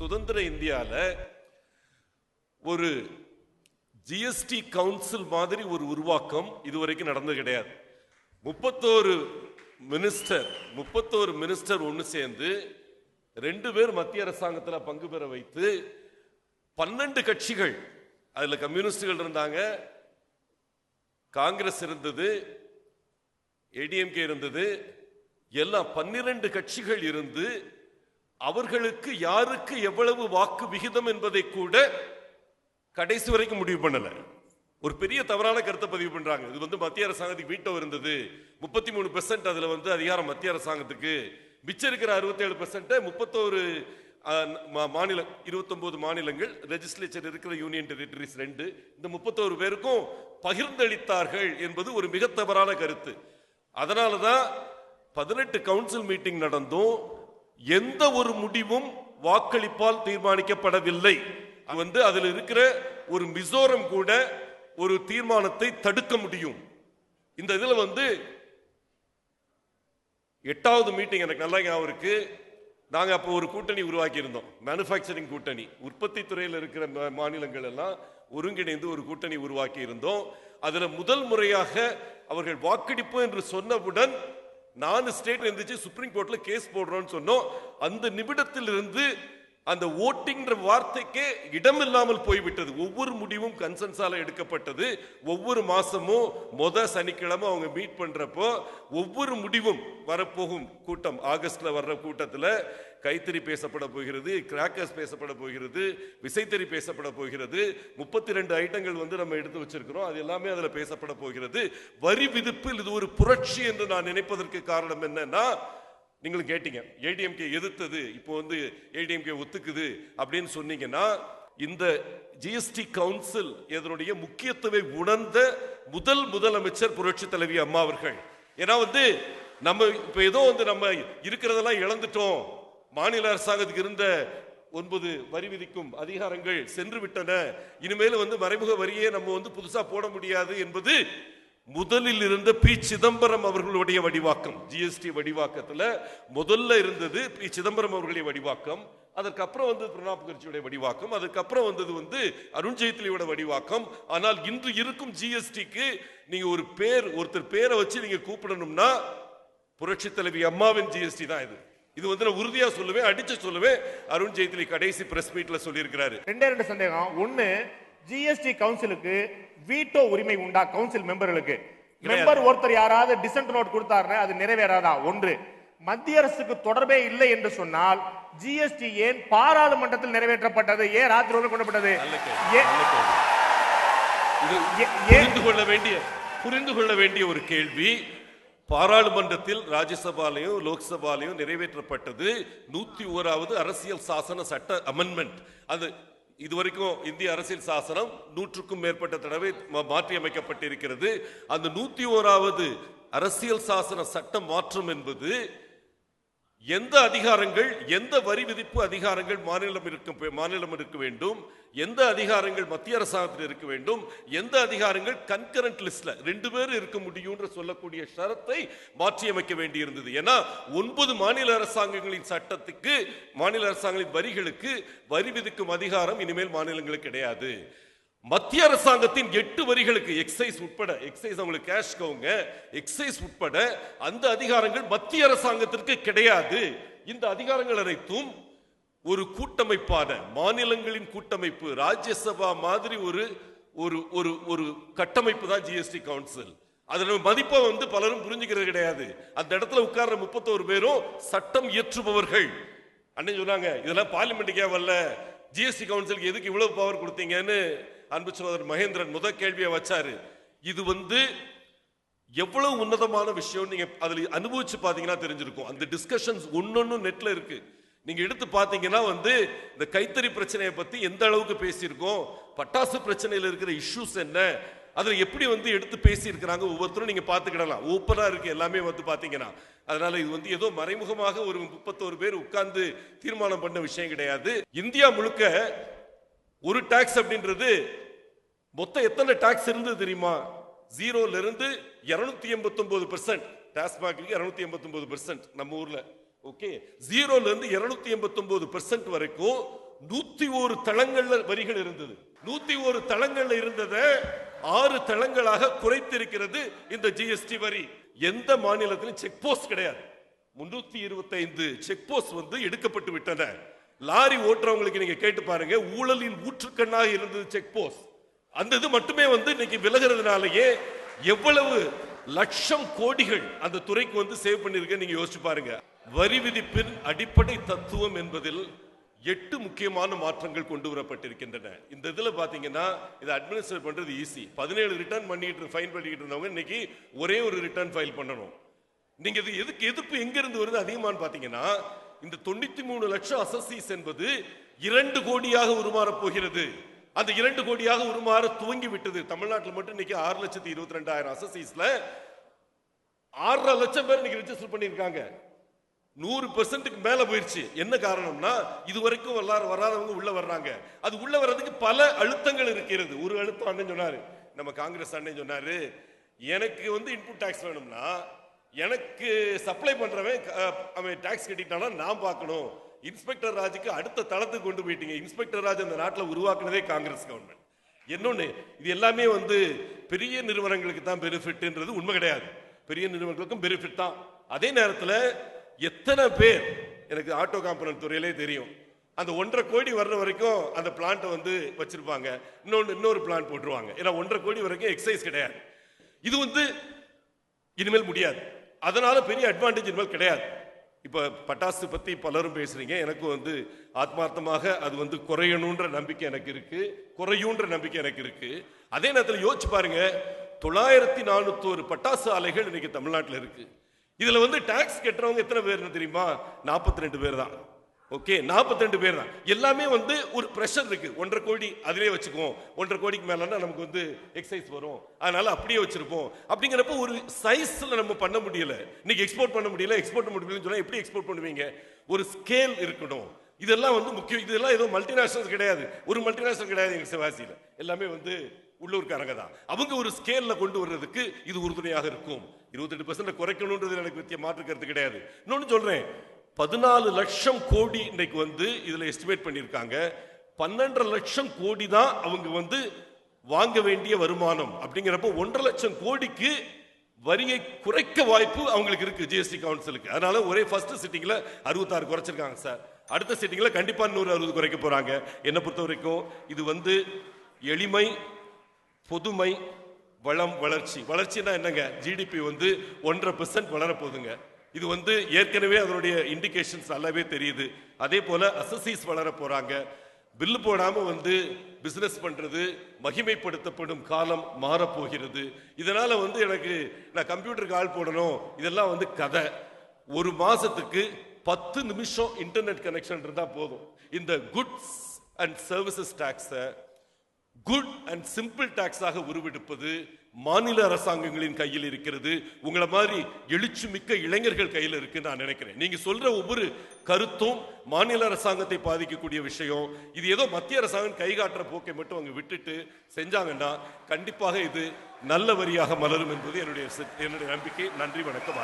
சுதந்திர இந்தியால ஒரு ஜிஎஸ்டி கவுன்சில் மாதிரி ஒரு உருவாக்கம் இதுவரைக்கும் நடந்தது கிடையாது. 31 மினிஸ்டர் ஒன்று சேர்ந்து 2 பேர் மத்திய அரசாங்கத்தில் பங்கு பெற வைத்து 12 கட்சிகள், அதுல கம்யூனிஸ்டுகள் இருந்தாங்க, காங்கிரஸ் இருந்தது, ஏடிஎம்கே இருந்தது, எல்லாம் 12 கட்சிகள் இருந்து அவர்களுக்கு யாருக்கு எவ்வளவு வாக்கு விகிதம் என்பதை கூட கடைசி வரைக்கும் முடிவு பண்ணல. ஒரு பெரிய தவறான கருத்தை பதிவு பண்றாங்க. இது மத்திய அரசாங்கத்துக்கு வீட்டோ இருந்தது, 33% அதுல அதிகாரம் மத்திய அரசாங்கத்துக்கு, மிச்சம் இருக்கிற 67% 31 மாநில 29 மாநிலங்கள் லெஜிஸ்லேச்சர் இருக்கிற யூனியன் டெரிட்டரிஸ் 2, இந்த 31 பேருக்கும் பகிர்ந்தளித்தார்கள் என்பது ஒரு மிக தவறான கருத்து. அதனாலதான் 18 கவுன்சில் மீட்டிங் நடந்தும் எந்த ஒரு முடிவும் வாக்களிப்பால் தீர்மானிக்கப்படவில்லை. அதில் இருக்கிற ஒரு மிசோரம் கூட ஒரு தீர்மானத்தை தடுக்க முடியும். இந்த இதுல 8வது மீட்டிங் எனக்கு நல்லா ஞாபகம் இருக்கு. நாங்க அப்போ ஒரு கூட்டணி உருவாக்கி இருந்தோம், மேனுஃபேக்சரிங் கூட்டணி. உற்பத்தி துறையில் இருக்கிற மாநிலங்கள் எல்லாம் ஒருங்கிணைந்து ஒரு கூட்டணி உருவாக்கி இருந்தோம். அதுல முதல் முறையாக அவர்கள் வாக்கெடுப்பு என்று சொன்னவுடன் 4 ஸ்டேட் இருந்துச்சு, சுப்ரீம் கோர்ட்ல கேஸ் போடுறோம்னு சொன்னோம். அந்த நிமிடத்தில் இருந்து அந்த ஓட்டிங் வார்த்தைக்கே இடமில்லாமல் போய்விட்டது. ஒவ்வொரு முடிவும் கன்சென்சால எடுக்கப்பட்டது. ஒவ்வொரு மாசமும் சனிக்கிழமை அவங்க மீட் பண்றப்போ ஒவ்வொரு முடிவும் வரப்போகும் கூட்டம், ஆகஸ்ட்ல வர்ற கூட்டத்தில் கைத்தறி பேசப்பட போகிறது, கிராக்கர்ஸ் பேசப்பட போகிறது, விசைத்தறி பேசப்பட போகிறது, 32 ஐட்டங்கள் நம்ம எடுத்து வச்சிருக்கிறோம், அது எல்லாமே அதுல பேசப்பட போகிறது. வரி விதிப்பில் இது ஒரு புரட்சி என்று நான் நினைப்பதற்கு காரணம் என்னன்னா, நீங்களும் கேட்டீங்க ஏடிஎம்கே எதிர்த்தது, இப்போ ஏடிஎம்கே ஒத்துக்குது அப்படின்னு சொன்னீங்கன்னா, இந்த ஜிஎஸ்டி கவுன்சில் இதனுடைய முக்கியத்துவத்தை உணர்ந்த முதலமைச்சர் புரட்சி தலைவி அம்மா அவர்கள். ஏன்னா நம்ம இப்ப ஏதோ நம்ம இருக்கிறதெல்லாம் இழந்துட்டோம், மாநில அரசாங்கத்துக்கு இருந்த 9 வரி விதிக்கும் அதிகாரங்கள் சென்று விட்டன, இனிமேல் மறைமுக வரியே நம்ம புதுசா போட முடியாது என்பது முதலில் இருந்த பி. சிதம்பரம் அவர்களுடைய வடிவாக்கம். ஜிஎஸ்டி வடிவாக்கத்தில் முதல்ல இருந்தது பி. சிதம்பரம் அவர்களுடைய வடிவாக்கம், அதற்கப்புறம் பிரணாப் முகர்ஜியுடைய வடிவாக்கம், அதுக்கப்புறம் வந்தது அருண்ஜேட்லியோட வடிவாக்கம். ஆனால் இன்று இருக்கும் ஜிஎஸ்டிக்கு நீங்க ஒருத்தர் பேரை வச்சு நீங்க கூப்பிடணும்னா புரட்சி தலைவி அம்மாவின் ஜிஎஸ்டி தான் இது. இது நான் உறுதியா சொல்லுவேன், அடிச்சு சொல்லுவேன். அருண்ஜேட்லி கடைசி பிரஸ் மீட்ல சொல்லி இருக்கிறாரு. 2 சந்தேகம். ஒன்னு, ஜிஎஸ்டி கவுன்சிலுக்கு வீட்டோ உரிமை உண்டா? கவுன்சில் மெம்பர்களுக்கு மெம்பர் ஒருத்தர் யாராவது டிசன்ட் நோட் கொடுத்தாருன்னா அது நிறைவேறாதா? ஒன்று. மத்திய அரசுக்கு தொடர்பே இல்லை என்று சொன்னால் ஜிஎஸ்டி ஏன் பாராளுமன்றத்தில் நிறைவேற்றப்பட்டது? ஏன் ராஜ்யசபாவில் கொண்டுப்பட்டது? புரிந்து கொள்ள வேண்டிய ஒரு கேள்வி. பாராளுமன்றத்தில் ராஜ்யசபாலையும் லோக்சபாலையும் நிறைவேற்றப்பட்டது 101வது அரசியல் சாசன சட்ட அமெண்ட்மெண்ட். அது இதுவரைக்கும் இந்திய அரசியல் சாசனம் 100க்கும் மேற்பட்ட தடவை மாற்றி அமைக்கப்பட்டிருக்கிறது. அந்த 101வது அரசியல் சாசன சட்ட மாற்றம் என்பது எந்த அதிகாரங்கள், எந்த வரி விதிப்பு அதிகாரங்கள் மாநிலம் இருக்க வேண்டும், எந்த அதிகாரங்கள் மத்திய அரசாங்கத்தில் இருக்க வேண்டும், எந்த அதிகாரங்கள் கன்கரண்ட் லிஸ்ட்ல 2 பேர் இருக்க முடியும் சொல்லக்கூடிய ஷரத்தை மாற்றி அமைக்க வேண்டியிருந்தது. ஏன்னா 9 மாநில அரசாங்கங்களின் சட்டத்துக்கு, மாநில அரசாங்கங்களின் வரிகளுக்கு வரி விதிக்கும் அதிகாரம் இனிமேல் மாநிலங்களுக்கு கிடையாது. மத்திய அரசாங்கத்தின் 8 வரிகளுக்கு எக்ஸைஸ் உட்பட, எக்ஸைஸ் அவங்களுக்கு கேஷ் கவுங்க, எக்ஸைஸ் உட்பட அந்த அதிகாரங்கள் மத்திய அரசாங்கத்திற்கு கிடையாது. இந்த அதிகாரங்கள் அனைத்தும் ஒரு கூட்டமைப்பான மாநிலங்களின் கூட்டமைப்பு, ராஜ்யசபா மாதிரி ஒரு கட்டமைப்பு தான் ஜிஎஸ்டி கவுன்சில். அதுல மதிப்பை பலரும் புரிஞ்சுக்கிறது கிடையாது. அந்த இடத்துல உட்கார்ற 31 பேரும் சட்டம் இயற்றுபவர்கள். அண்ணன் சொன்னாங்க, இதெல்லாம் பார்லிமெண்ட்டுக்கே வரல, ஜிஎஸ்டி கவுன்சிலுக்கு எதுக்கு இவ்வளவு பவர் கொடுத்தீங்கன்னு அன்பு சகோதரர் மகேந்திரன் முதல் கேள்வியை வச்சாரு. இது எவ்வளவு உன்னதமான விஷயம் நீங்க அதுல அனுபவிச்சு பாத்தீங்கன்னா தெரிஞ்சிருக்கும். அந்த டிஸ்கஷன்ஸ் ஒன்னொன்னு நெட்ல இருக்கு. நீங்க எடுத்து பாத்தீங்கன்னா இந்த கைத்தறி பிரச்சனையை பத்தி எந்த அளவுக்கு பேசியிருக்கோம், பட்டாசு பிரச்சனையில் இருக்கிற இஷ்யூஸ் என்ன, அதுல எப்படி எடுத்து பேசி இருக்கிறாங்க, ஒவ்வொருத்தரும் நீங்க பாத்துக்கிடலாம். ஓப்பனா இருக்கு எல்லாமே பாத்தீங்கன்னா. அதனால இது ஏதோ மறைமுகமாக ஒரு 31 பேர் உட்கார்ந்து தீர்மானம் பண்ண விஷயம் கிடையாது. இந்தியா முழுக்க ஒரு டாக்ஸ் அப்படின்றது மொத்தம் எத்தனை டாக்ஸ் இருந்தது தெரியுமா? 0ல இருந்து 289%. டாஸ்மாக் 289% நம்ம ஊர்ல. ஓகே, 0ல இருந்து 289% வரைக்கும் 101 தளங்கள்ல வரிகள் இருந்தது. 101 தளங்கள்ல இருந்தத 6 தளங்களாக குறைத்திருக்கிறது இந்த ஜிஎஸ்டி வரி. எந்த மாநிலத்திலும் செக் போஸ்ட் கிடையாது. 325 செக் போஸ்ட் வந்து எடுக்கப்பட்டு விட்டன. லாரி ஓட்டுறவங்களுக்கு நீங்க கேட்டு பாருங்க, ஊழலின் ஊற்றுக்கண்ணாக இருந்தது செக் போஸ்ட். அந்த இது மட்டுமே வந்து இன்னைக்கு விலகிறதுனாலயே எவ்வளவு லட்சம் கோடிகள் அந்த துறைக்கு வந்து சேவ் பண்ணிருக்க நீங்க யோசிச்சு பாருங்க. வரி விதிப்பின் அடிப்படை தத்துவம் என்பதில் 8 முக்கியமான மாற்றங்கள் கொண்டு வரப்பட்டிருக்கின்றன. இந்த இதுல பாத்தீங்கன்னா இதை அட்மினிஸ்ட்ரேட் பண்றது ஈஸி. 17 ரிட்டர்ன் பண்ணிட்டு ஃபைன் பண்ணிட்டு இருந்தவங்க இன்னைக்கு ஒரே ஒரு ரிட்டர்ன் ஃபைல் பண்ணணும். நீங்க இது எதுக்கு எதிர்ப்பு எங்க இருந்து வருது அதிகமான்னு பாத்தீங்கன்னா, இந்த 93 லட்சம் அசஸீஸ் என்பது 2 கோடியாக உருமாற போகிறது. அந்த 2 கோடியாக உருமாற துவங்கி விட்டது. தமிழ்நாட்டில் மட்டும் இன்னைக்கு 6,22,000 அசஸீஸ்ல 6.5 லட்சம் பேர் இன்னைக்கு ரெஜிஸ்டர் பண்ணிருக்காங்க. 100% மேல போயிருச்சு. என்ன காரணம்னா, இதுவரைக்கும் வராதவங்க உள்ள வர்றாங்க. அது உள்ள வர்றதுக்கு பல அழுத்தங்கள் இருக்கிறது. ஒரு அழுத்தம் அண்ணன் சொன்னாரு, நம்ம காங்கிரஸ் அண்ணன் சொன்னாரு, எனக்கு வந்து இன்புட் டாக்ஸ் வேணும்னா எனக்கு சப்ளை பண்றவன் அவன் டாக்ஸ் கட்டிட்டானா நான் பார்க்கணும். இன்ஸ்பெக்டர் ராஜுக்கு அடுத்த தளத்துக்கு கொண்டு போயிட்டீங்க. இன்ஸ்பெக்டர் ராஜ் அந்த நாட்டில் உருவாக்குனதே காங்கிரஸ் கவர்மெண்ட். இன்னொன்னு, இது எல்லாமே வந்து பெரிய நிறுவனங்களுக்கு தான் பெனிஃபிட்ன்றது உண்மை கிடையாது. பெரிய நிறுவனங்களுக்கும் பெனிஃபிட் தான். அதே நேரத்தில் எத்தனை பேர், எனக்கு ஆட்டோ காம்பனன்ட் துறையிலே தெரியும், அந்த 1.5 கோடி வர்ற வரைக்கும் அந்த பிளான்ட்டை வந்து வச்சிருப்பாங்க, இன்னொரு பிளான் போட்டுருவாங்க. ஏன்னா 1.5 கோடி வரைக்கும் எக்ஸைஸ் கிடையாது. இது வந்து இனிமேல் முடியாது. அதனால பெரிய அட்வான்டேஜ் இனிமேல் கிடையாது. இப்ப பட்டாசு பத்தி பலரும் பேசுறீங்க. எனக்கு வந்து ஆத்மார்த்தமாக அது வந்து குறையணுன்ற நம்பிக்கை எனக்கு இருக்கு, குறையுன்ற நம்பிக்கை எனக்கு இருக்கு. அதே நேரத்தில் யோசிச்சு பாருங்க, 9,401 பட்டாசு ஆலைகள் இன்னைக்கு தமிழ்நாட்டில் இருக்கு. இதுல வந்து டாக்ஸ் கட்டுறவங்க எத்தனை பேர் தெரியுமா? 42 பேர் தான். ஓகே, 42 பேர் தான். எல்லாமே வந்து ஒரு பிரஷர் இருக்கு. 1.5 கோடி அதிலே வச்சுக்குவோம், 1.5 கோடிக்கு மேலன்னா நமக்கு வந்து எக்ஸைஸ் வரும், அதனால அப்படியே வச்சிருப்போம். அப்படிங்கிறப்ப ஒரு சைஸ்ல நம்ம பண்ண முடியல. இன்னைக்கு எக்ஸ்போர்ட் பண்ண முடியல. எக்ஸ்போர்ட் பண்ண முடியலன்னு சொன்னா எப்படி எக்ஸ்போர்ட் பண்ணுவீங்க? ஒரு ஸ்கேல் இருக்கணும். இதெல்லாம் வந்து முக்கியம். இதெல்லாம் ஏதோ மல்டிநேஷனல் கிடையாது. ஒரு மல்டிநேஷனல் கிடையாது எங்க சிவாசியில. எல்லாமே வந்து உள்ளூர்காரங்க தான். அவங்க ஒரு ஸ்கேல்ல கொண்டு வர்றதுக்கு இது உறுதுணையாக இருக்கும். 28% குறைக்கணும்ன்றது எனக்கு மாற்று கருத்து கிடையாது. இன்னொன்னு சொல்றேன், 14 லட்சம் கோடி இன்னைக்கு வந்து இதுல எஸ்டிமேட் பண்ணிருக்காங்க. 12 லட்சம் கோடி தான் அவங்க வந்து வாங்க வேண்டிய வருமானம். அப்படிங்கிறப்ப 1.5 லட்சம் கோடிக்கு வரியை குறைக்க வாய்ப்பு அவங்களுக்கு இருக்கு ஜிஎஸ்டி கவுன்சிலுக்கு. அதனால ஒரே ஃபர்ஸ்ட் சிட்டிங்ல 66 குறைச்சிருக்காங்க சார். அடுத்த சிட்டிங்ல கண்டிப்பா 160 குறைக்க போறாங்க. என்ன பொறுத்த வரைக்கும் இது வந்து எளிமை, பொதுமை, வளம், வளர்ச்சி. வளர்ச்சினா என்னங்க? ஜிடிபி வந்து 1.5% வளர போகுதுங்க. இது வந்து ஏற்கனவே அதனுடைய இண்டிகேஷன்ஸ் நல்லாவே தெரியுது. அதே போல அசஸீஸ் வளர போறாங்க. பில்லு போடாம வந்து பிசினஸ் பண்றது மகிமைப்படுத்தப்படும் காலம் மாறப்போகிறது. இதனால வந்து எனக்கு நான் கம்ப்யூட்டருக்கு ஆள் போடணும், இதெல்லாம் வந்து கதை. ஒரு மாசத்துக்கு 10 நிமிஷம் இன்டர்நெட் கனெக்ஷன் இருந்தா போதும். இந்த குட்ஸ் அண்ட் சர்வீசஸ் டாக்ஸை குட் அண்ட் சிம்பிள் டாக்ஸாக உருவெடுப்பது மாநில அரசாங்கங்களின் கையில் இருக்கிறது. உங்களை மாதிரி எழுச்சி மிக்க இளைஞர்கள் கையில் இருக்கு நான் நினைக்கிறேன். நீங்க சொல்ற ஒவ்வொரு கருத்தும் மாநில அரசாங்கத்தை பாதிக்கக்கூடிய விஷயம். இது ஏதோ மத்திய அரசாங்கம் கைகாட்டுற போக்கை மட்டும் அவங்க விட்டுட்டு செஞ்சாங்கன்னா கண்டிப்பாக இது நல்ல வரியாக மலரும் என்பது என்னுடைய நம்பிக்கை. நன்றி, வணக்கம்.